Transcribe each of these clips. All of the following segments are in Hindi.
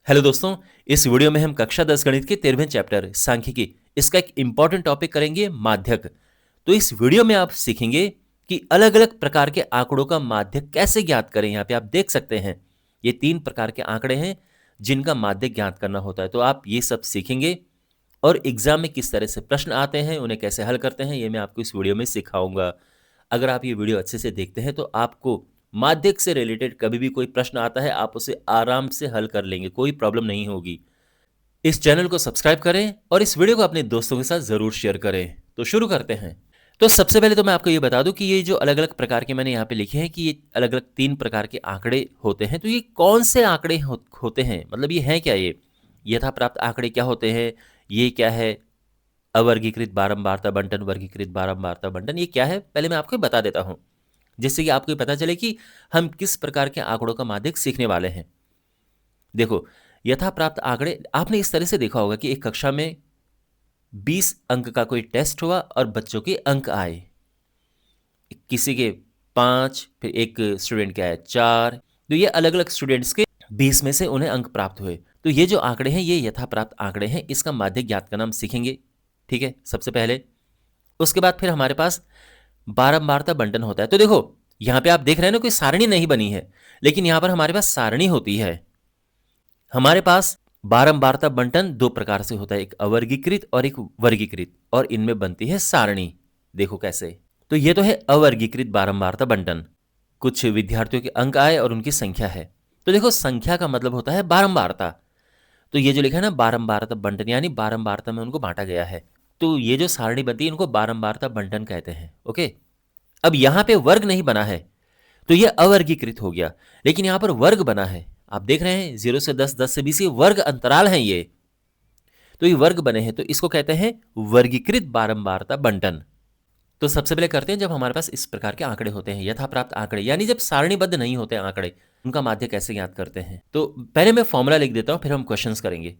हेलो दोस्तों, इस वीडियो में हम कक्षा 10 गणित के 13वें चैप्टर सांख्यिकी इसका एक इंपॉर्टेंट टॉपिक करेंगे माध्यक। तो इस वीडियो में आप सीखेंगे कि अलग अलग प्रकार के आंकड़ों का माध्यक कैसे ज्ञात करें। यहाँ पे आप देख सकते हैं ये 3 प्रकार के आंकड़े हैं जिनका माध्यक ज्ञात करना होता है। तो आप ये सब सीखेंगे और एग्जाम में किस तरह से प्रश्न आते हैं, उन्हें कैसे हल करते हैं, ये मैं आपको इस वीडियो में सिखाऊंगा। अगर आप ये वीडियो अच्छे से देखते हैं तो आपको माध्यक से रिलेटेड कभी भी कोई प्रश्न आता है आप उसे आराम से हल कर लेंगे, कोई प्रॉब्लम नहीं होगी। इस चैनल को सब्सक्राइब करें और इस वीडियो को अपने दोस्तों के साथ जरूर शेयर करें। तो शुरू करते हैं। तो सबसे पहले तो मैं आपको ये बता दूं कि ये जो अलग अलग प्रकार के मैंने यहाँ पे लिखे हैं कि ये अलग अलग 3 प्रकार के आंकड़े होते हैं। तो ये कौन से आंकड़े होते हैं, मतलब ये हैं क्या? ये यथा प्राप्त आंकड़े क्या होते हैं, ये क्या है अवर्गीकृत बारंबारता बंटन, वर्गीकृत बारंबारता बंटन, ये क्या है पहले मैं आपको बता देता हूं, जिससे कि आपको पता चले कि हम किस प्रकार के आंकड़ों का माध्यक सीखने वाले हैं। देखो, यथा प्राप्त आंकड़े आपने इस तरह से देखा होगा कि एक कक्षा में 20 अंक का कोई टेस्ट हुआ और बच्चों के अंक आए, किसी के 5, फिर एक स्टूडेंट के आए 4। तो ये अलग अलग स्टूडेंट्स के 20 में से उन्हें अंक प्राप्त हुए। तो ये जो आंकड़े हैं ये यथा प्राप्त आंकड़े हैं, इसका माध्यक ज्ञात करना हम सीखेंगे। ठीक है, सबसे पहले। उसके बाद फिर हमारे पास बारंबारता बंटन होता है। तो देखो यहां पे आप देख रहे हैं ना, कोई सारणी नहीं बनी है, लेकिन यहां पर हमारे पास सारणी होती है। हमारे पास बारंबारता बंटन 2 प्रकार से होता है, एक अवर्गीकृत और एक वर्गीकृत, और इनमें बनती है सारणी। देखो कैसे। तो ये तो है अवर्गीकृत बारंबारता बंटन। कुछ विद्यार्थियों के अंक आए और उनकी संख्या है। तो देखो संख्या का मतलब होता है बारंबारता। तो ये जो लिखा है ना बारंबारता बंटन, यानी बारंबारता में उनको बांटा गया है। तो ये जो सारणी बनती है इनको बारंबारता बंटन कहते हैं। ओके, अब यहां पे वर्ग नहीं बना है तो ये अवर्गीकृत हो गया, लेकिन यहां पर वर्ग बना है। आप देख रहे हैं 0 से 10, 10 से 20, ये वर्ग अंतराल हैं ये। तो ये वर्ग बने हैं तो इसको कहते हैं वर्गीकृत बारंबारता बंटन। तो सबसे पहले करते हैं, जब हमारे पास इस प्रकार के आंकड़े होते हैं यथा प्राप्त आंकड़े, यानी जब सारणीबद्ध नहीं होते आंकड़े, उनका माध्य कैसे ज्ञात करते हैं। तो पहले मैं फॉर्मूला लिख देता हूं, फिर हम क्वेश्चंस करेंगे।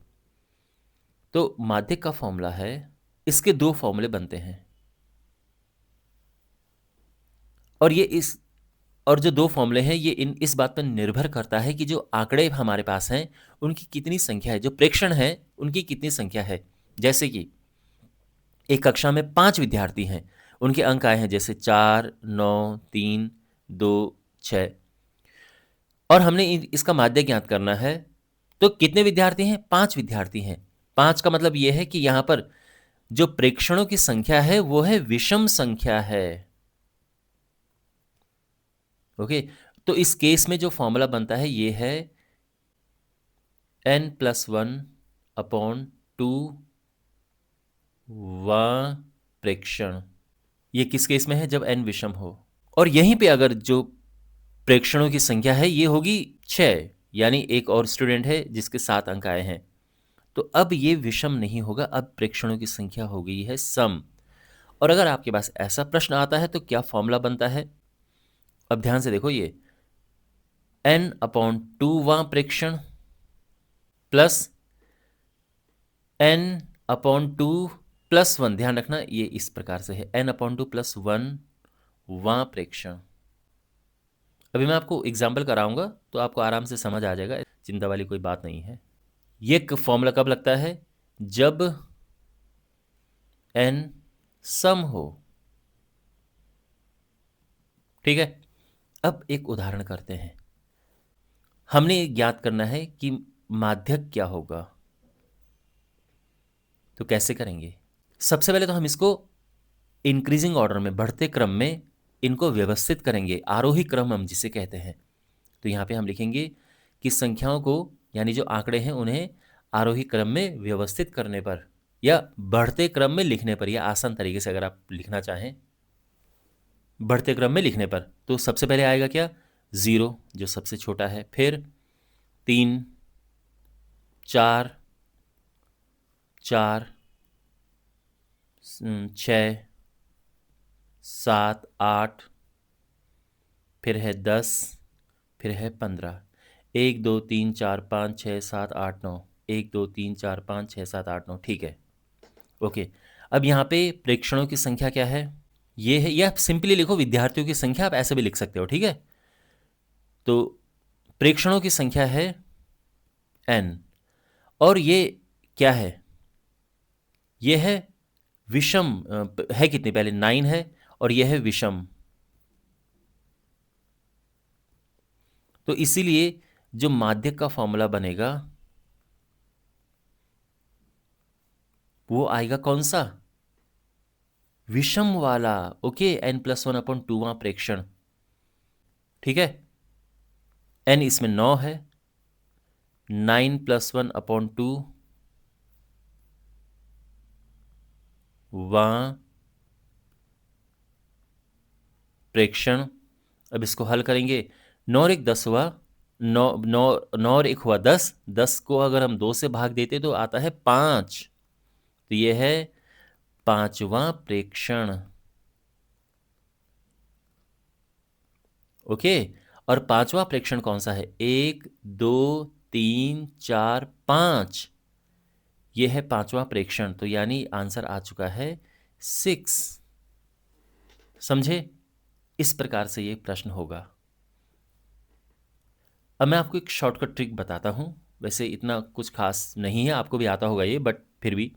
तो माध्य का फॉर्मूला है, इसके 2 फॉर्मूले बनते हैं और और जो 2 फॉर्मूले हैं ये इस बात पर निर्भर करता है कि जो आंकड़े हमारे पास हैं उनकी कितनी संख्या है, जो प्रेक्षण है उनकी कितनी संख्या है। जैसे कि एक कक्षा में 5 विद्यार्थी हैं, उनके अंक आए हैं जैसे 4, 9, 3, 2, 6, और हमने इसका माध्य ज्ञात करना है। तो कितने विद्यार्थी हैं? 5 विद्यार्थी हैं। 5 का मतलब यह है कि यहां पर जो प्रेक्षणों की संख्या है वो है विषम संख्या है। ओके, तो इस केस में जो फॉर्मूला बनता है ये है n+1/2 प्रेक्षण। ये किस केस में है? जब n विषम हो। और यहीं पे अगर जो प्रेक्षणों की संख्या है ये होगी 6, यानी एक और स्टूडेंट है जिसके 7 अंक आए हैं, तो अब ये विषम नहीं होगा, अब प्रेक्षणों की संख्या हो गई है सम। और अगर आपके पास ऐसा प्रश्न आता है तो क्या फॉर्मूला बनता है? अब ध्यान से देखो, ये n/2 प्रेक्षण प्लस n/2 + 1, ध्यान रखना ये इस प्रकार से है, n/2 + 1 प्रेक्षण। अभी मैं आपको एग्जाम्पल कराऊंगा तो आपको आराम से समझ आ जाएगा, चिंता वाली कोई बात नहीं है। ये फॉर्मूला कब लगता है? जब n सम हो। ठीक है, अब एक उदाहरण करते हैं। हमने ज्ञात करना है कि माध्यक क्या होगा। तो कैसे करेंगे? सबसे पहले तो हम इसको इंक्रीजिंग ऑर्डर में, बढ़ते क्रम में इनको व्यवस्थित करेंगे, आरोही क्रम हम जिसे कहते हैं। तो यहाँ पे हम लिखेंगे कि संख्याओं को, यानी जो आंकड़े हैं उन्हें आरोही क्रम में व्यवस्थित करने पर या बढ़ते क्रम में लिखने पर, या आसान तरीके से अगर आप लिखना चाहें बढ़ते क्रम में लिखने पर, तो सबसे पहले आएगा क्या? 0 जो सबसे छोटा है, फिर 3, 4, 4, 6, 7, 8, फिर है 10, फिर है 15। 1, 2, 3, 4, 5, 6, 7, 8, 9, 1, 2, 3, 4, 5, 6, 7, 8, 9। ठीक है, ओके। अब यहाँ पे प्रेक्षणों की संख्या क्या है? ये है, या सिंपली लिखो विद्यार्थियों की संख्या, आप ऐसे भी लिख सकते हो। ठीक है, तो प्रेक्षणों की संख्या है n, और ये क्या है, ये है विषम, है कितनी, पहले 9 है और ये है विषम। तो इसीलिए जो माध्यक का फॉर्मूला बनेगा वो आएगा कौन सा, विषम वाला। ओके, n+1/2 वहां प्रेक्षण, ठीक है। n इसमें 9 है, 9+1/2 वहां प्रेक्षण। अब इसको हल करेंगे, 9 और 1 10 हुआ, 9 और 1 हुआ 10, 10 को अगर हम 2 से भाग देते तो आता है 5, तो ये है 5वां प्रेक्षण। ओके, और 5वां प्रेक्षण कौन सा है, 1 2 3 4 5, ये है 5वां प्रेक्षण। तो यानी आंसर आ चुका है 6। समझे, इस प्रकार से ये प्रश्न होगा। अब मैं आपको एक शॉर्टकट ट्रिक बताता हूँ, वैसे इतना कुछ खास नहीं है, आपको भी आता होगा ये, बट फिर भी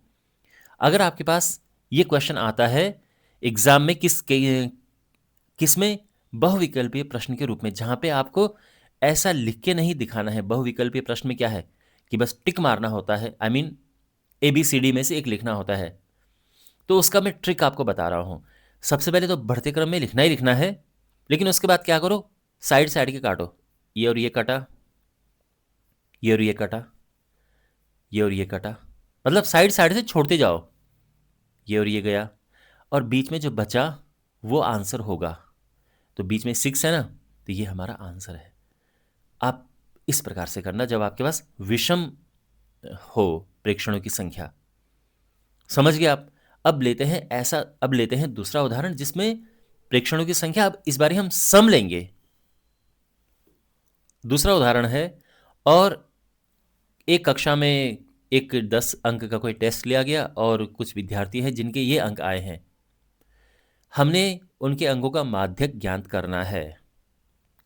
अगर आपके पास ये क्वेश्चन आता है एग्जाम में, किस में, बहुविकल्पीय प्रश्न के रूप में, जहाँ पे आपको ऐसा लिख के नहीं दिखाना है। बहुविकल्पीय प्रश्न में क्या है कि बस टिक मारना होता है, आई मीन ABCD में से एक लिखना होता है। तो उसका मैं ट्रिक आपको बता रहा हूँ। सबसे पहले तो बढ़ते क्रम में लिखना ही लिखना है, लेकिन उसके बाद क्या करो, साइड साइड के काटो, ये और ये कटा, ये और ये कटा, ये और ये कटा, मतलब साइड साइड से छोड़ते जाओ, ये और ये गया, और बीच में जो बचा वो आंसर होगा। तो बीच में 6 है ना, तो ये हमारा आंसर है। आप इस प्रकार से करना जब आपके पास विषम हो प्रेक्षणों की संख्या। समझ गए आप। अब लेते हैं दूसरा उदाहरण जिसमें प्रेक्षणों की संख्या, अब इस बार हम सम लेंगे। दूसरा उदाहरण है, और एक कक्षा में एक 10 अंक का कोई टेस्ट लिया गया और कुछ विद्यार्थी हैं जिनके ये अंक आए हैं। हमने उनके अंकों का माध्यक ज्ञात करना है।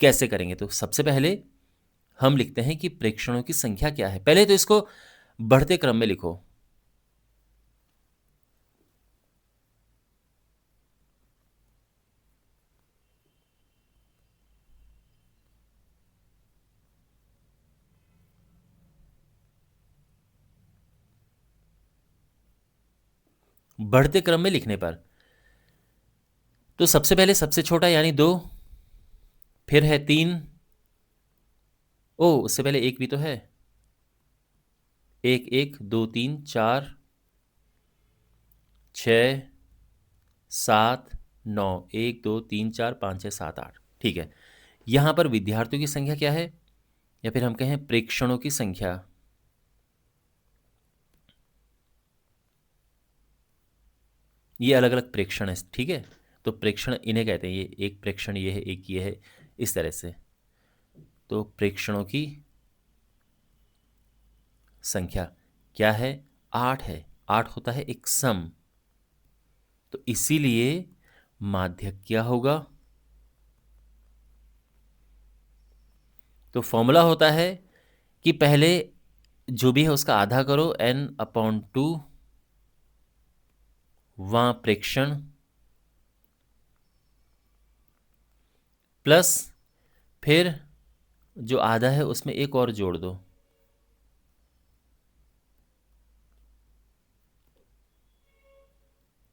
कैसे करेंगे, तो सबसे पहले हम लिखते हैं कि प्रेक्षणों की संख्या क्या है। पहले तो इसको बढ़ते क्रम में लिखो, बढ़ते क्रम में लिखने पर तो सबसे पहले सबसे छोटा यानी 2, फिर है 3, ओ उससे पहले 1 भी तो है, 1 1 2 3 4 6 7 9, 1 2 3 4 5 6 7 8, ठीक है। यहां पर विद्यार्थियों की संख्या क्या है, या फिर हम कहें प्रेक्षणों की संख्या, ये अलग अलग प्रेक्षण है, ठीक है। तो प्रेक्षण इन्हें कहते हैं, ये एक प्रेक्षण ये है, एक ये है, इस तरह से। तो प्रेक्षणों की संख्या क्या है, 8 है। 8 होता है एक सम, तो इसीलिए माध्यक क्या होगा, तो फॉर्मूला होता है कि पहले जो भी है उसका आधा करो, n/2 वहां प्रेक्षण, प्लस फिर जो आधा है उसमें एक और जोड़ दो,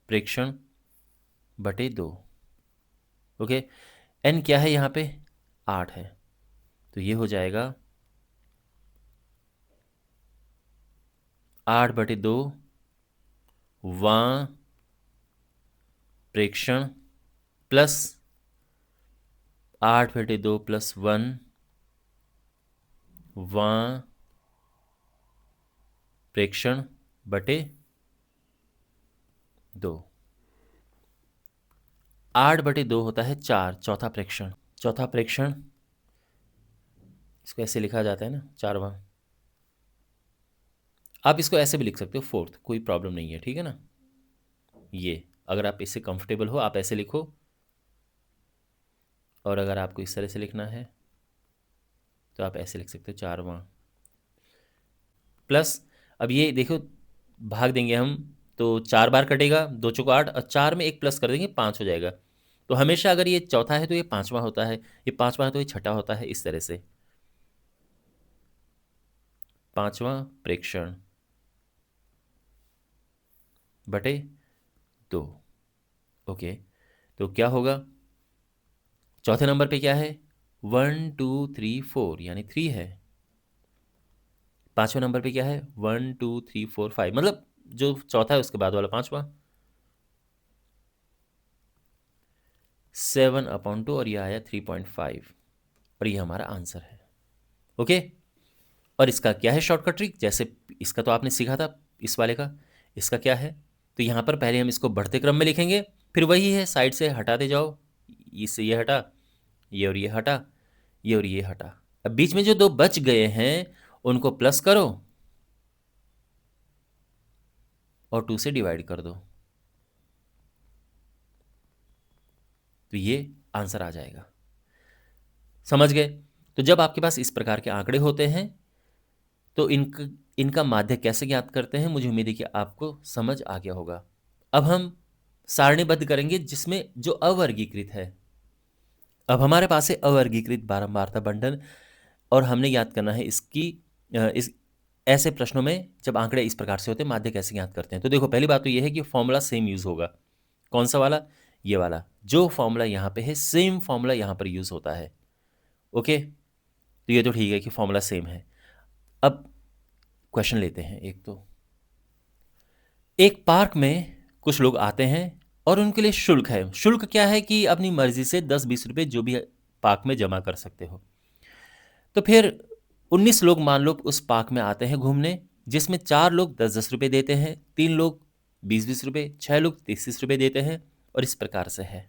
प्रेक्षण बटे 2। ओके, n क्या है यहाँ पे, 8 है, तो ये हो जाएगा 8/2 वहां प्रेक्षण, प्लस 8/2 + 1 वहां प्रेक्षण बटे 2। 8/2 होता है 4, चौथा प्रेक्षण। चौथा प्रेक्षण इसको ऐसे लिखा जाता है ना, 4वां। आप इसको ऐसे भी लिख सकते हो 4th, कोई प्रॉब्लम नहीं है, ठीक है ना। ये अगर आप इससे कंफर्टेबल हो आप ऐसे लिखो, और अगर आपको इस तरह से लिखना है तो आप ऐसे लिख सकते हो 4वां, प्लस अब ये देखो, भाग देंगे हम तो 4 बार कटेगा, 2 चौको 8 और 4 में 1 प्लस कर देंगे 5 हो जाएगा। तो हमेशा अगर ये चौथा है तो ये पांचवा होता है, ये पांचवा है तो ये छठा होता है, इस तरह से। पांचवा प्रेक्षण बटे 2। ओके, तो क्या होगा? चौथे नंबर पे क्या है? 1 2 3 4 यानी 3 है। पांचवें नंबर पे क्या है? 1 2 3 4 5, मतलब जो चौथा है उसके बाद वाला पांचवा। 7/2 और ये आया 3.5 और ये हमारा आंसर है। ओके, और इसका क्या है शॉर्टकट ट्रिक? जैसे इसका तो आपने सीखा था इस वाले का, इसका क्या है? तो यहाँ पर पहले हम इसको बढ़ते क्रम में लिखेंगे, फिर वही है, साइड से हटाते जाओ, इससे ये हटा, ये और ये हटा, ये और ये हटा। अब बीच में जो दो बच गए हैं उनको प्लस करो और 2 से डिवाइड कर दो, तो ये आंसर आ जाएगा। समझ गए? तो जब आपके पास इस प्रकार के आंकड़े होते हैं तो इनका माध्य कैसे ज्ञात करते हैं, मुझे उम्मीद है कि आपको समझ आ गया होगा। अब हम सारणीबद्ध करेंगे जिसमें जो अवर्गीकृत है। अब हमारे पास है अवर्गीकृत बारंबारता बंटन, और हमने याद करना है इसकी इस ऐसे प्रश्नों में जब आंकड़े इस प्रकार से होते हैं माध्य कैसे ज्ञात करते हैं। तो देखो, पहली बात तो ये है कि फॉर्मूला सेम यूज होगा। कौन सा वाला? ये वाला। जो फॉर्मूला यहाँ पे है सेम फॉर्मूला यहाँ पर यूज होता है। ओके, तो ये तो ठीक है कि फॉर्मूला सेम है। अब क्वेश्चन लेते हैं एक। तो एक पार्क में कुछ लोग आते हैं और उनके लिए शुल्क है। शुल्क क्या है कि अपनी मर्जी से 10-20 रुपए जो भी पार्क में जमा कर सकते हो। तो फिर 19 लोग मान लो उस पार्क में आते हैं घूमने, जिसमें 4 लोग 10-10 रुपए देते हैं, 3 लोग 20-20 रुपए, 6 लोग 30-30 रुपए देते हैं, और इस प्रकार से है।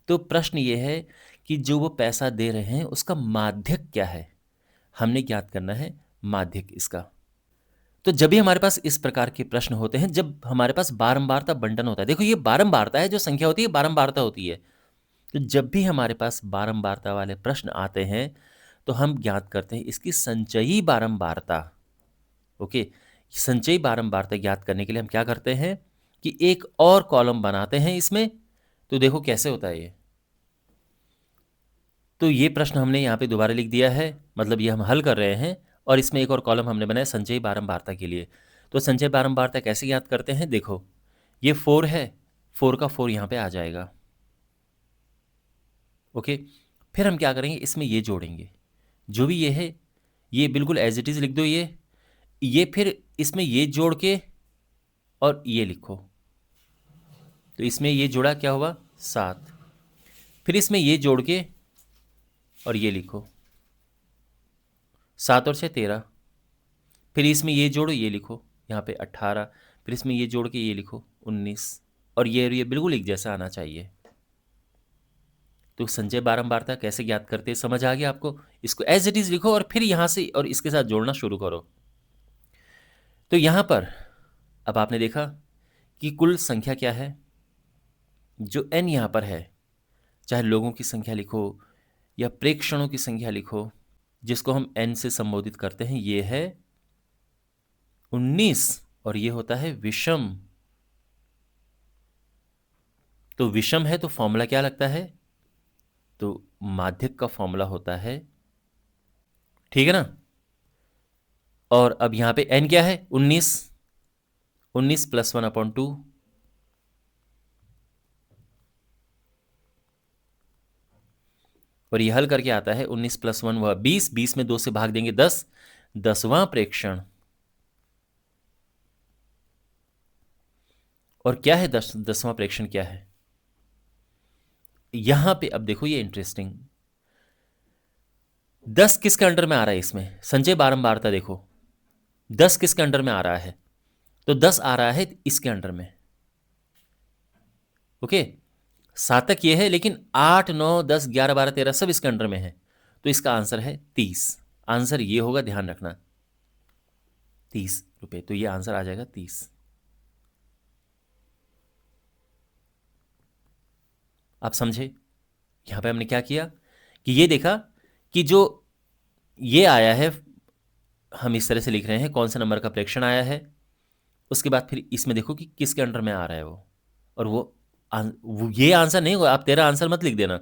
तो प्रश्न ये है कि जो वो पैसा दे रहे हैं उसका माध्यक क्या है, हमने ज्ञात करना है माध्यक इसका। तो जब भी हमारे पास इस प्रकार के प्रश्न होते हैं, जब हमारे पास बारंबारता बंटन होता है, देखो ये बारंबारता है, जो संख्या होती है बारंबारता होती है। तो जब भी हमारे पास बारंबारता वाले प्रश्न आते हैं तो हम ज्ञात करते हैं इसकी संचयी बारंबारता। ओके, संचयी बारंबारता ज्ञात करने के लिए हम क्या करते हैं कि एक और कॉलम बनाते हैं इसमें। तो देखो कैसे होता है ये। तो ये प्रश्न हमने यहाँ पे दोबारा लिख दिया है, मतलब ये हम हल कर रहे हैं, और इसमें एक और कॉलम हमने बनाया संचयी बारंबारता के लिए। तो संचयी बारंबारता कैसे ज्ञात करते हैं? देखो, ये 4 है, 4 का 4 यहाँ पे आ जाएगा। ओके, फिर हम क्या करेंगे, इसमें ये जोड़ेंगे, जो भी ये है ये बिल्कुल एज इट इज़ लिख दो ये फिर इसमें ये जोड़ के और ये लिखो। तो इसमें ये जोड़ा क्या हुआ? 7। फिर इसमें ये जोड़ के और ये लिखो, 7 और 6 13। फिर इसमें ये जोड़ो, ये लिखो यहाँ पे 18। फिर इसमें ये जोड़ के ये लिखो 19, और ये बिल्कुल एक जैसा आना चाहिए। तो संचय बारंबारता कैसे ज्ञात करते हैं समझ आ गया आपको? इसको एज इट इज लिखो और फिर यहां से और इसके साथ जोड़ना शुरू करो। तो यहां पर अब आपने देखा कि कुल संख्या क्या है, जो n यहां पर है, चाहे लोगों की संख्या लिखो या प्रेक्षणों की संख्या लिखो, जिसको हम n से संबोधित करते हैं, ये है 19, और ये होता है विषम। तो विषम है तो फॉर्मूला क्या लगता है? तो माध्यक का फॉर्मूला होता है, ठीक है ना। और अब यहां पे n क्या है? 19, 19 + 1/2, और ये हल करके आता है 19 + 1 वह 20, 20 में 2 से भाग देंगे 10, 10वां प्रेक्षण। और क्या है 10वां प्रेक्षण क्या है? यहां पे अब देखो ये इंटरेस्टिंग, 10 किसके अंडर में आ रहा है इसमें? संचय बारंबारता देखो, 10 किसके अंडर में आ रहा है? तो 10 आ रहा है इसके अंडर में। ओके, सातक ये है, लेकिन 8 9 10 11 12 13 सब इसके अंडर में है, तो इसका आंसर है 30। आंसर ये होगा, ध्यान रखना, 30 रुपए। तो ये आंसर आ जाएगा 30। आप समझे? यहां पे हमने क्या किया कि ये देखा कि जो ये आया है हम इस तरह से लिख रहे हैं कौन सा नंबर का प्रेक्षण आया है, उसके बाद फिर इसमें देखो कि किसके अंडर में आ रहा है वो, और वो ये आंसर नहीं होगा, आप तेरा आंसर मत लिख देना।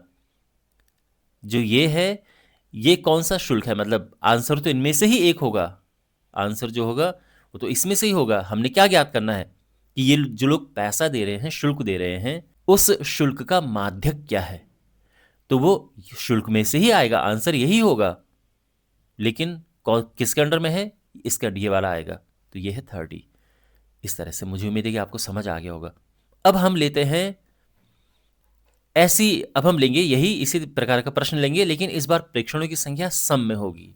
जो ये है, ये कौन सा शुल्क है, मतलब आंसर तो इनमें से ही एक होगा, आंसर जो होगा वो तो इसमें से ही होगा। हमने क्या ज्ञात करना है कि ये जो लोग पैसा दे रहे हैं, शुल्क दे रहे हैं, उस शुल्क का माध्यक क्या है, तो वो शुल्क में से ही आएगा, आंसर यही होगा। लेकिन किसके अंडर में है, इसका ये वाला आएगा, तो ये है 30। इस तरह से मुझे उम्मीद है कि आपको समझ आ गया होगा। अब हम लेते हैं ऐसी, अब हम लेंगे यही इसी प्रकार का प्रश्न लेंगे, लेकिन इस बार प्रेक्षणों की संख्या सम में होगी।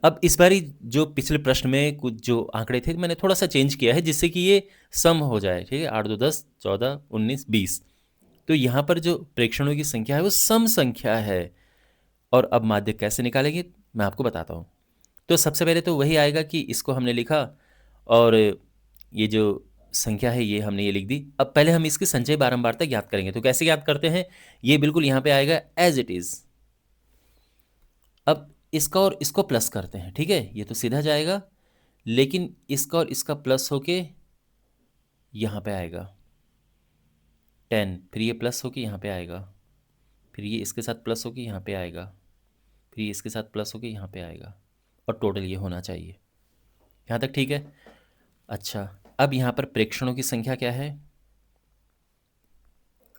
अब इस बारी जो पिछले प्रश्न में कुछ जो आंकड़े थे मैंने थोड़ा सा चेंज किया है, जिससे कि ये सम हो जाए, ठीक है। 8 2 10 14 19 20, तो यहाँ पर जो प्रेक्षणों की संख्या है वो सम संख्या है। और अब माध्य कैसे निकालेंगे मैं आपको बताता हूँ। तो सबसे पहले तो वही आएगा कि इसको हमने लिखा, और ये जो संख्या है ये हमने ये लिख दी। अब पहले हम इसकी संचय बारंबारता ज्ञात करेंगे। तो कैसे ज्ञात करते हैं, ये बिल्कुल यहाँ पे आएगा एज इट इज। अब इसका और इसको प्लस करते हैं, ठीक है, ये तो सीधा जाएगा, लेकिन इसका और इसका प्लस होके यहाँ पे आएगा 10, फिर ये प्लस होके यहाँ पे आएगा, फिर ये इसके साथ प्लस होके यहाँ पे आएगा, फिर ये इसके साथ प्लस होके यहाँ पे आएगा, और टोटल ये होना चाहिए। यहाँ तक ठीक है। अच्छा, अब यहाँ पर प्रेक्षणों की संख्या क्या है,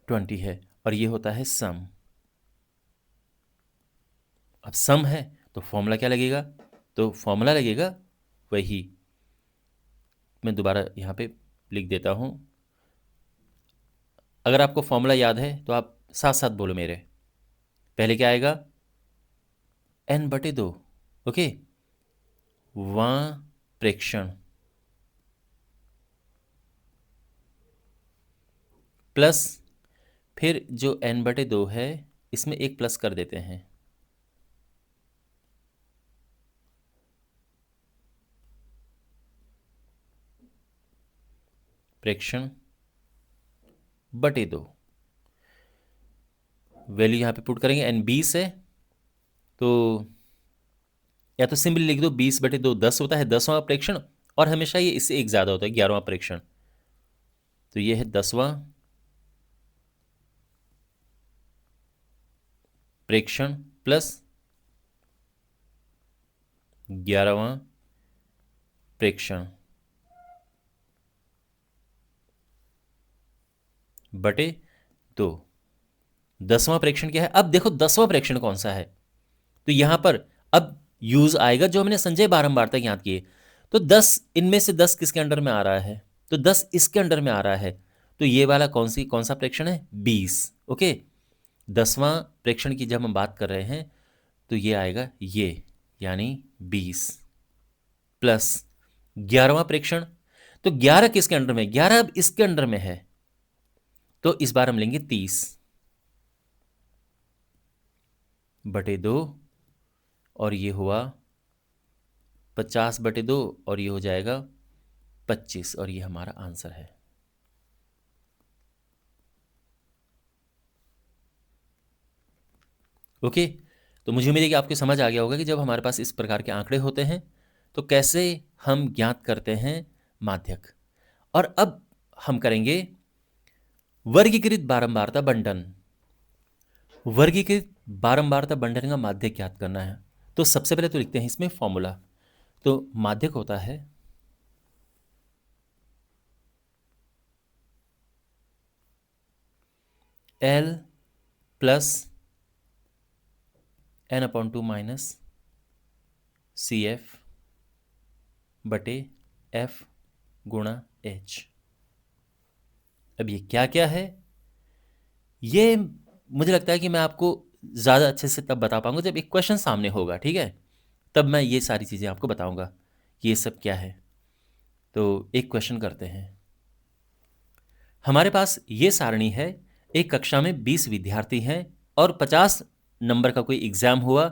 20 है, और ये होता है सम। अब सम है तो फॉर्मूला क्या लगेगा, तो फॉर्मूला लगेगा वही, मैं दोबारा यहाँ पे लिख देता हूँ। अगर आपको फॉर्मूला याद है तो आप साथ साथ बोलो मेरे। पहले क्या आएगा, n/2, ओके, वहाँ प्रेक्षण प्लस, फिर जो n/2 है इसमें एक प्लस कर देते हैं, प्रेक्षण बटे 2, वैल्यू यहाँ पे पुट करेंगे। n 20 है, तो या तो सिंपली लिख दो 20/2 10 होता है 10वां प्रेक्षण, और हमेशा ये इससे एक ज़्यादा होता है 11वां प्रेक्षण, तो ये है 10वां प्रेक्षण प्लस 11वां प्रेक्षण बटे 2। 10वां प्रेक्षण क्या है, अब देखो 10वां प्रेक्षण कौन सा है, तो यहां पर अब यूज आएगा जो हमने संजय बारंबार तक याद किए। तो 10 इनमें से 10 किसके अंडर में आ रहा है, तो 10 इसके अंडर में आ रहा है, तो ये वाला कौन सा प्रेक्षण है, 20, ओके। 10वां प्रेक्षण की जब हम बात कर रहे हैं तो ये आएगा ये, यानी 20 प्लस 11वां प्रेक्षण, तो 11 किसके अंडर में, 11 अब इसके अंडर में है, तो इस बार हम लेंगे 30/2, और ये हुआ 50/2, और ये हो जाएगा 25, और ये हमारा आंसर है। ओके, तो मुझे उम्मीद है कि आपको समझ आ गया होगा कि जब हमारे पास इस प्रकार के आंकड़े होते हैं तो कैसे हम ज्ञात करते हैं माध्यक। और अब हम करेंगे वर्गीकृत बारंबारता बंटन। वर्गीकृत बारंबारता बंटन का माध्यक ज्ञात करना है, तो सबसे पहले तो लिखते हैं इसमें फॉर्मूला। तो माध्यक होता है L plus n/2 minus CF बटे F गुणा H। अब ये क्या क्या है, ये मुझे लगता है कि मैं आपको ज़्यादा अच्छे से तब बता पाऊंगा जब एक क्वेश्चन सामने होगा, ठीक है, तब मैं ये सारी चीज़ें आपको बताऊंगा कि ये सब क्या है। तो एक क्वेश्चन करते हैं। हमारे पास ये सारणी है, एक कक्षा में 20 विद्यार्थी हैं और 50 नंबर का कोई एग्ज़ाम हुआ,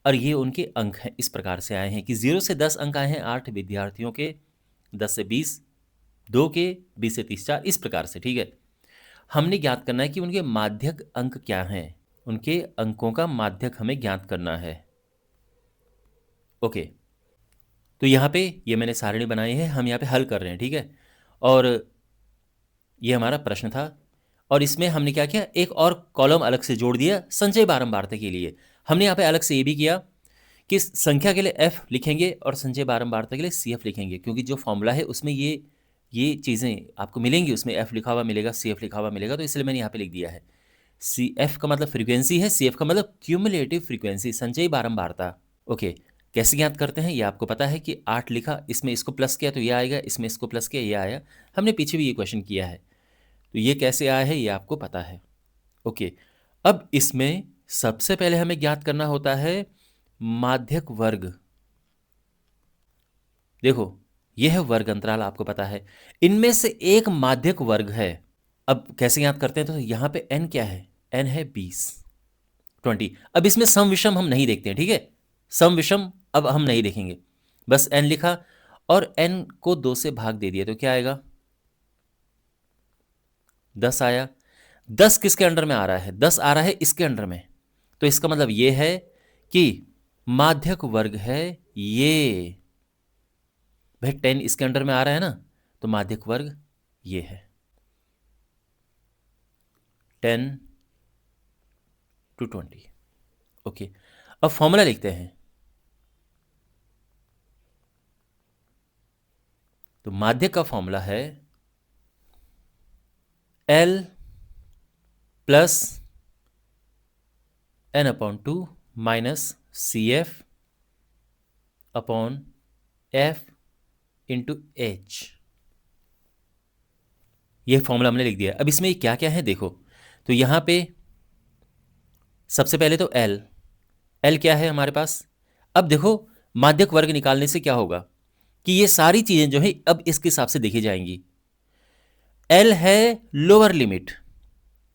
और ये उनके अंक हैं, इस प्रकार से आए हैं कि 0 से 10 अंक आए हैं 8 विद्यार्थियों के, 10 से 20 2 के, 20 से 30 4, इस प्रकार से, ठीक है। हमने ज्ञात करना है कि उनके माध्यक अंक क्या हैं, उनके अंकों का माध्यक हमें ज्ञात करना है। ओके, तो यहाँ पे ये मैंने सारणी बनाई है, हम यहाँ पे हल कर रहे हैं, ठीक है। और ये हमारा प्रश्न था, और इसमें हमने क्या किया, एक और कॉलम अलग से जोड़ दिया संचयी बारंबारता के लिए। हमने यहाँ पे अलग से ये भी किया कि संख्या के लिए एफ लिखेंगे और संचयी बारंबारता के लिए सी एफ लिखेंगे, क्योंकि जो फॉर्मूला है उसमें ये चीज़ें आपको मिलेंगी, उसमें एफ लिखा हुआ मिलेगा, सी एफ लिखा हुआ मिलेगा, तो इसलिए मैंने यहाँ पे लिख दिया है। सी एफ का मतलब फ्रीक्वेंसी है, सी एफ का मतलब क्यूमुलेटिव फ्रीक्वेंसी, संचयी बारंबारता। ओके, कैसे ज्ञात करते हैं ये आपको पता है कि 8 लिखा, इसमें इसको प्लस किया तो ये आएगा, इसमें इसको प्लस किया ये आया। हमने पीछे भी ये क्वेश्चन किया है, तो ये कैसे आया है ये आपको पता है। ओके, अब इसमें सबसे पहले हमें ज्ञात करना होता है माध्यक वर्ग। देखो, यह वर्ग अंतराल आपको पता है, इनमें से एक माध्यक वर्ग है। अब कैसे ज्ञात करते हैं, तो यहाँ पे n क्या है, n है 20 20। अब इसमें सम विषम हम नहीं देखते हैं, ठीक है, सम विषम अब हम नहीं देखेंगे, बस n लिखा और n को 2 से भाग दे दिया तो क्या आएगा, 10 आया। 10 किसके अंडर में आ रहा है, 10 आ रहा है इसके अंडर में, तो इसका मतलब ये है कि माध्यक वर्ग है ये। भाई 10 इसके अंडर में आ रहा है ना, तो माध्यक वर्ग ये है 10 to 20। ओके, अब फॉर्मूला लिखते हैं। तो माध्यक का फॉर्मूला है L plus n upon 2 minus C F upon F into H. यह फॉर्मूला हमने लिख दिया। अब इसमें क्या क्या है देखो, तो यहां पे सबसे पहले तो L क्या है हमारे पास। अब देखो, माध्यक वर्ग निकालने से क्या होगा कि ये सारी चीजें जो है अब इसके हिसाब से देखी जाएंगी। L है लोअर लिमिट,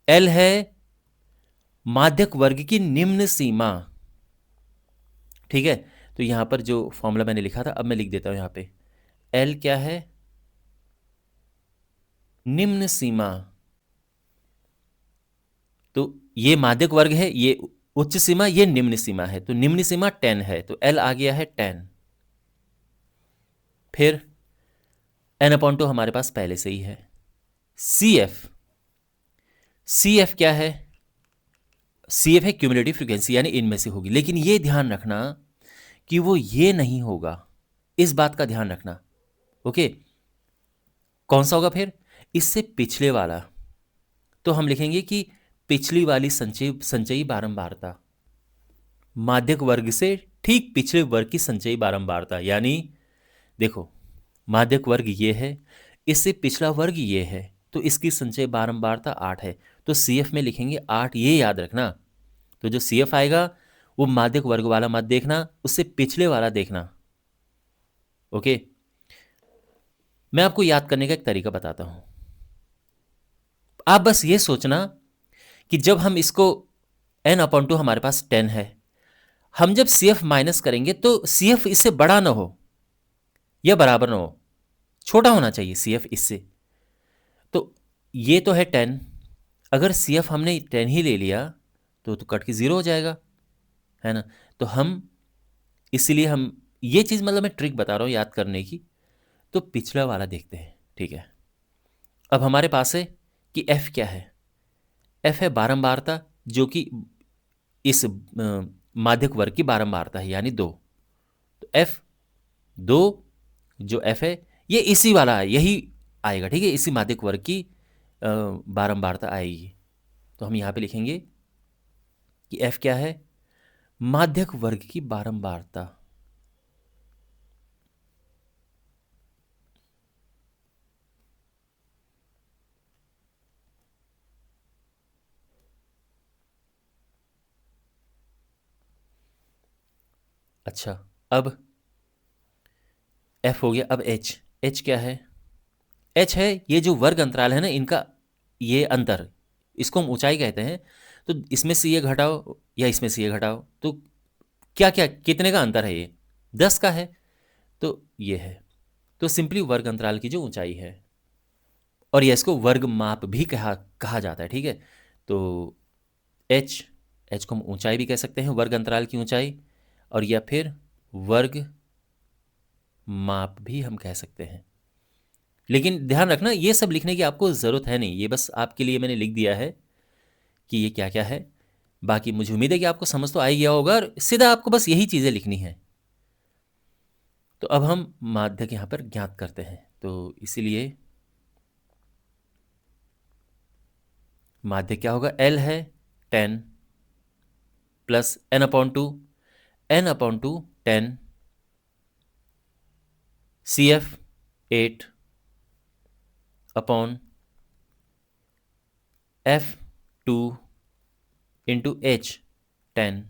L है माध्यक वर्ग की निम्न सीमा, ठीक है। तो यहां पर जो फॉर्मूला मैंने लिखा था अब मैं लिख देता हूं यहां पे, L क्या है, निम्न सीमा। तो ये माध्यक वर्ग है, ये उच्च सीमा, ये निम्न सीमा है, तो निम्न सीमा 10 है, तो L आ गया है 10। फिर n/2 हमारे पास पहले से ही है। सी एफ क्या है, सी एफ है क्यूमुलेटिव फ्रीक्वेंसी, यानी इनमें से होगी, लेकिन ये ध्यान रखना कि वो ये नहीं होगा, इस बात का ध्यान रखना। ओके, कौन सा होगा फिर, इससे पिछले वाला। तो हम लिखेंगे कि पिछली वाली संचयी बारंबारता, माध्यक वर्ग से ठीक पिछले वर्ग की संचयी बारंबारता। यानी देखो, माध्यक वर्ग ये है, इससे पिछला वर्ग ये है, तो इसकी संचयी बारंबारता 8 है, तो सी एफ में लिखेंगे 8, ये याद रखना। तो जो सी एफ आएगा वो माध्यक वर्ग वाला मत देखना, उससे पिछले वाला देखना। ओके, मैं आपको याद करने का एक तरीका बताता हूं। आप बस ये सोचना कि जब हम इसको n/2 हमारे पास 10 है, हम जब सी एफ माइनस करेंगे तो सी एफ इससे बड़ा ना हो या बराबर ना हो, छोटा होना चाहिए सी एफ इससे। तो ये तो है 10, अगर सी एफ हमने 10 ही ले लिया तो कट के 0 हो जाएगा, है ना। तो हम इसीलिए हम ये चीज़, मतलब मैं ट्रिक बता रहा हूँ याद करने की, तो पिछला वाला देखते हैं, ठीक है। अब हमारे पास है कि एफ क्या है, एफ है बारंबारता, जो कि इस माध्यक वर्ग की बारंबारता है, यानी 2। तो एफ 2 जो एफ है ये इसी वाला है, यही आएगा, ठीक है, इसी माध्यक वर्ग की बारंबारता आएगी। तो हम यहां पे लिखेंगे कि एफ क्या है, माध्यक वर्ग की बारंबारता। अच्छा, अब एफ हो गया, अब एच क्या है, एच है ये जो वर्ग अंतराल है ना इनका, ये अंतर, इसको हम ऊंचाई कहते हैं। तो इसमें से ये घटाओ या इसमें से ये घटाओ, तो क्या क्या कितने का अंतर है, ये 10 का है, तो ये है। तो सिंपली वर्ग अंतराल की जो ऊंचाई है, और ये इसको वर्ग माप भी कहा जाता है, ठीक है। तो एच को हम ऊंचाई भी कह सकते हैं, वर्ग अंतराल की ऊंचाई, और या फिर वर्ग माप भी हम कह सकते हैं। लेकिन ध्यान रखना, ये सब लिखने की आपको ज़रूरत है नहीं, ये बस आपके लिए मैंने लिख दिया है कि ये क्या क्या है। बाकी मुझे उम्मीद है कि आपको समझ तो आ ही गया होगा और सीधा आपको बस यही चीज़ें लिखनी है। तो अब हम माध्यक यहाँ पर ज्ञात करते हैं, तो इसीलिए माध्य क्या होगा, L है 10 plus n/2, n/2 10, CF 8 upon F2 into H 10।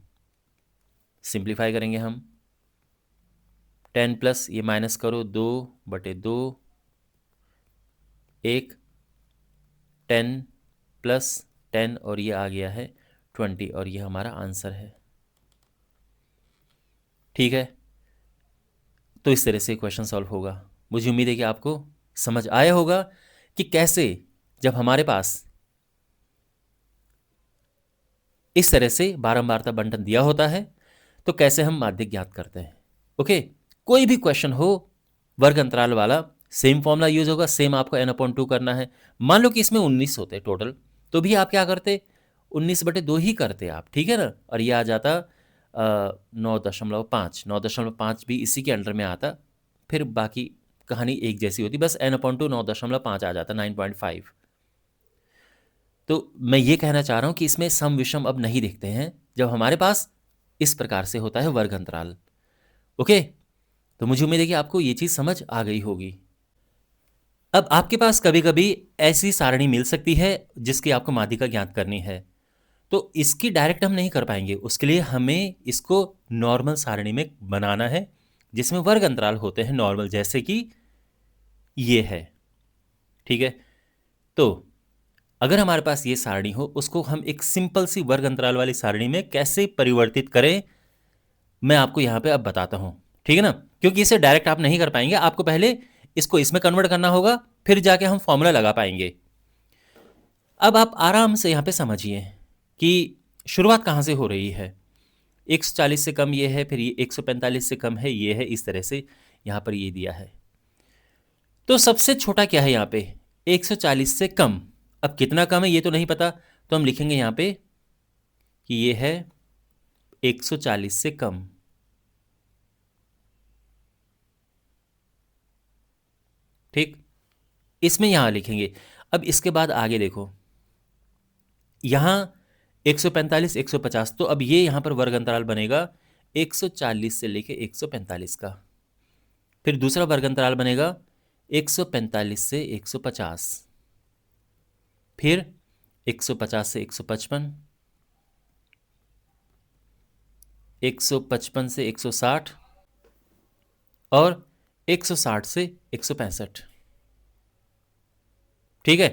Simplify करेंगे हम, 10 प्लस ये माइनस करो 2/2, 1 10 प्लस 10 और ये आ गया है 20 और ये हमारा आंसर है। ठीक है, तो इस तरह से क्वेश्चन सॉल्व होगा। मुझे उम्मीद है कि आपको समझ आया होगा कि कैसे जब हमारे पास इस तरह से बारंबारता बंटन दिया होता है तो कैसे हम माध्यक ज्ञात करते हैं। ओके, कोई भी क्वेश्चन हो वर्ग अंतराल वाला, सेम फॉर्मूला यूज होगा, सेम आपको n/2 करना है। मान लो कि इसमें 19 होते टोटल, तो भी आप क्या करते, 19/2 ही करते आप, ठीक है ना। और ये आ जाता 9.5, 9.5 भी इसी के अंडर में आता, फिर बाकी कहानी एक जैसी होती, बस n/2 9.5 आ जाता, 9.5। तो मैं ये कहना चाह रहा हूँ कि इसमें सम विषम अब नहीं देखते हैं जब हमारे पास इस प्रकार से होता है वर्ग अंतराल। ओके, तो मुझे उम्मीद है कि आपको ये चीज़ समझ आ गई होगी। अब आपके पास कभी कभी ऐसी सारणी मिल सकती है जिसकी आपको माध्यिका ज्ञात करनी है, तो इसकी डायरेक्ट हम नहीं कर पाएंगे, उसके लिए हमें इसको नॉर्मल सारणी में बनाना है जिसमें वर्ग अंतराल होते हैं नॉर्मल, जैसे कि ये है। ठीक है, तो अगर हमारे पास ये सारणी हो, उसको हम एक सिंपल सी वर्ग अंतराल वाली सारणी में कैसे परिवर्तित करें, मैं आपको यहाँ पे अब बताता हूँ। ठीक है ना, क्योंकि इसे डायरेक्ट आप नहीं कर पाएंगे, आपको पहले इसको इसमें कन्वर्ट करना होगा, फिर जाके हम फॉर्मूला लगा पाएंगे। अब आप आराम से यहाँ पे समझिए कि शुरुआत कहाँ से हो रही है। 140 से कम ये है, फिर ये 145 से कम है, ये है, इस तरह से यहाँ पर ये दिया है। तो सबसे छोटा क्या है यहाँ पे, 140 से कम। अब कितना कम है ये तो नहीं पता, तो हम लिखेंगे यहाँ पे कि ये है 140 से कम। ठीक, इसमें यहां लिखेंगे। अब इसके बाद आगे देखो, यहां 145 150, तो अब ये यहां पर वर्ग अंतराल बनेगा 140 से लेके 145 का। फिर दूसरा वर्ग अंतराल बनेगा 145 से 150, फिर 150 से 155, 155 से 160 और 160 से 165। ठीक है,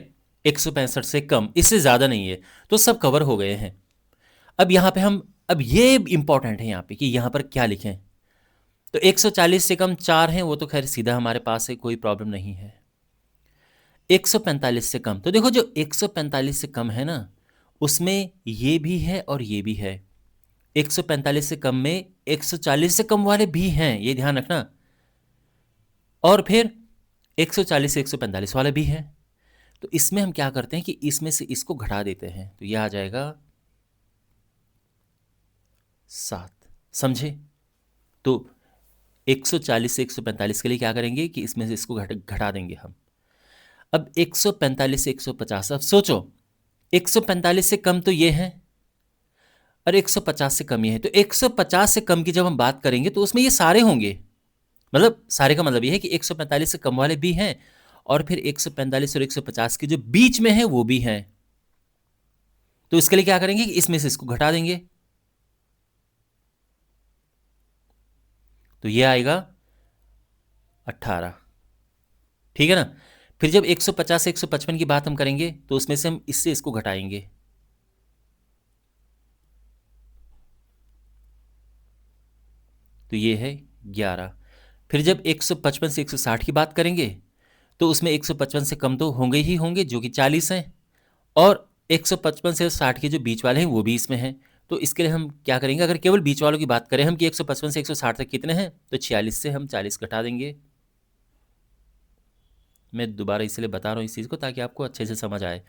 165 से कम, इससे ज़्यादा नहीं है, तो सब कवर हो गए हैं। अब यहाँ पे हम, अब ये इंपॉर्टेंट है यहाँ पे कि यहाँ पर क्या लिखें। तो 140 से कम 4 हैं, वो तो खैर सीधा हमारे पास है, कोई प्रॉब्लम नहीं है। 145 से कम, तो देखो जो 145 से कम है ना, उसमें ये भी है और ये भी है। 145 से कम में 140 से कम वाले भी हैं, ये ध्यान रखना, और फिर 140 से 145 वाले भी हैं। तो इसमें हम क्या करते हैं कि इसमें से इसको घटा देते हैं, तो यह आ जाएगा 7। समझे? तो 140 से 145 के लिए क्या करेंगे कि इसमें से इसको घटा देंगे हम। अब 145 से 150, अब सोचो 145 से कम तो ये है और 150 से कम ये है, तो 150 से कम की जब हम बात करेंगे तो उसमें ये सारे होंगे, मतलब सारे का मतलब ये है कि 145 से कम वाले भी हैं और फिर 145 और 150 के जो बीच में है वो भी हैं। तो इसके लिए क्या करेंगे कि इसमें से इसको घटा देंगे, तो ये आएगा 18। ठीक है ना। फिर जब 150 से 155 की बात हम करेंगे तो उसमें से हम इससे इसको घटाएंगे, तो ये है 11। फिर जब 155 से 160 की बात करेंगे तो उसमें 155 से कम तो होंगे ही होंगे जो कि 40 हैं, और 155 से 60 के जो बीच वाले हैं वो भी इसमें हैं, तो इसके लिए हम क्या करेंगे, अगर केवल बीच वालों की बात करें हम कि 155 से 160 तक कितने हैं, तो 46 से हम 40 घटा देंगे। मैं दोबारा इसलिए बता रहा हूँ इस चीज़ को ताकि आपको अच्छे से समझ आए।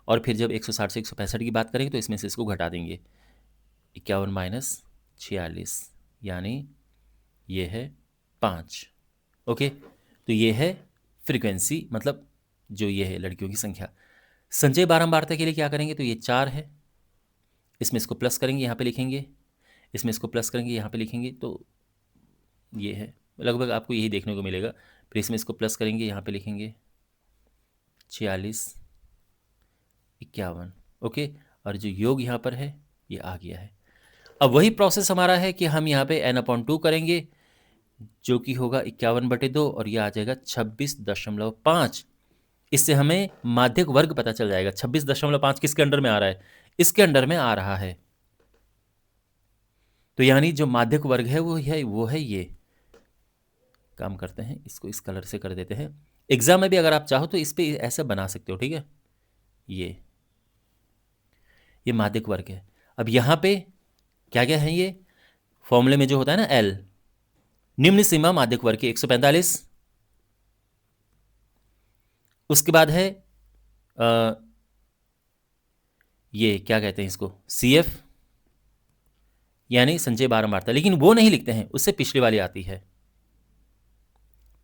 और फिर जब 160 से 165 की बात करेंगे तो इसमें से इसको घटा देंगे, 51 माइनस 46 यानी ये है 5। ओके, तो ये है फ्रीक्वेंसी, मतलब जो ये है लड़कियों की संख्या। संचय बारंबारता के लिए क्या करेंगे, तो ये 4 है, इसमें इसको प्लस करेंगे यहाँ पे लिखेंगे, इसमें इसको प्लस करेंगे यहाँ पे लिखेंगे, तो ये है लगभग आपको यही देखने को मिलेगा। फिर इसमें इसको प्लस करेंगे, यहाँ पे लिखेंगे 46 51। ओके, और जो योग यहाँ पर है ये आ गया है। अब वही प्रोसेस हमारा है कि हम यहाँ पे n/2 करेंगे जो कि होगा 51/2 और ये आ जाएगा 26.5। इससे हमें माध्यक वर्ग पता चल जाएगा। 26.5 किसके अंडर में आ रहा है, इसके अंडर में आ रहा है। तो यानी जो माध्यक वर्ग है वो है ये। काम करते हैं, इसको इस कलर से कर देते हैं। एग्जाम में भी अगर आप चाहो तो इस पे ऐसे बना सकते हो, ठीक है। ये माध्यक वर्ग है। अब यहां पे क्या क्या है, ये फॉर्मूले में जो होता है ना एल, निम्न सीमा माध्यक वर्ग की 145। उसके बाद है ये क्या कहते हैं इसको, CF यानी संचय बारंबारता, लेकिन वो नहीं लिखते हैं, उससे पिछली वाली आती है।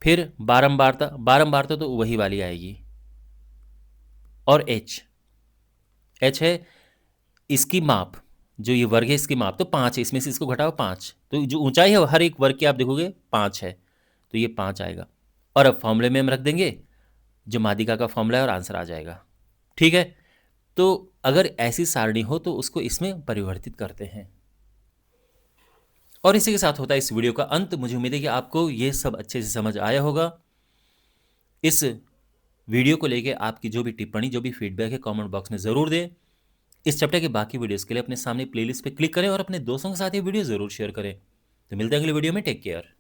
फिर बारंबारता तो वही वाली आएगी। और H है इसकी माप, जो ये वर्ग है इसकी माप, तो 5 है, इसमें से इसको घटाओ 5, तो जो ऊंचाई है हर एक वर्ग की आप देखोगे 5 है, तो ये 5 आएगा। और अब फॉर्मूले में हम रख देंगे जो माध्यिका का फॉर्मूला है और आंसर आ जाएगा, ठीक है। तो अगर ऐसी सारणी हो तो उसको इसमें परिवर्तित करते हैं। और इसी के साथ होता है इस वीडियो का अंत। मुझे उम्मीद है कि आपको ये सब अच्छे से समझ आया होगा। इस वीडियो को लेके आपकी जो भी टिप्पणी, जो भी फीडबैक है, कमेंट बॉक्स में ज़रूर दें। इस चैप्टर के बाकी वीडियोस के लिए अपने सामने प्लेलिस्ट पे क्लिक करें और अपने दोस्तों के साथ ये वीडियो ज़रूर शेयर करें। तो मिलते हैं अगले वीडियो में, टेक केयर।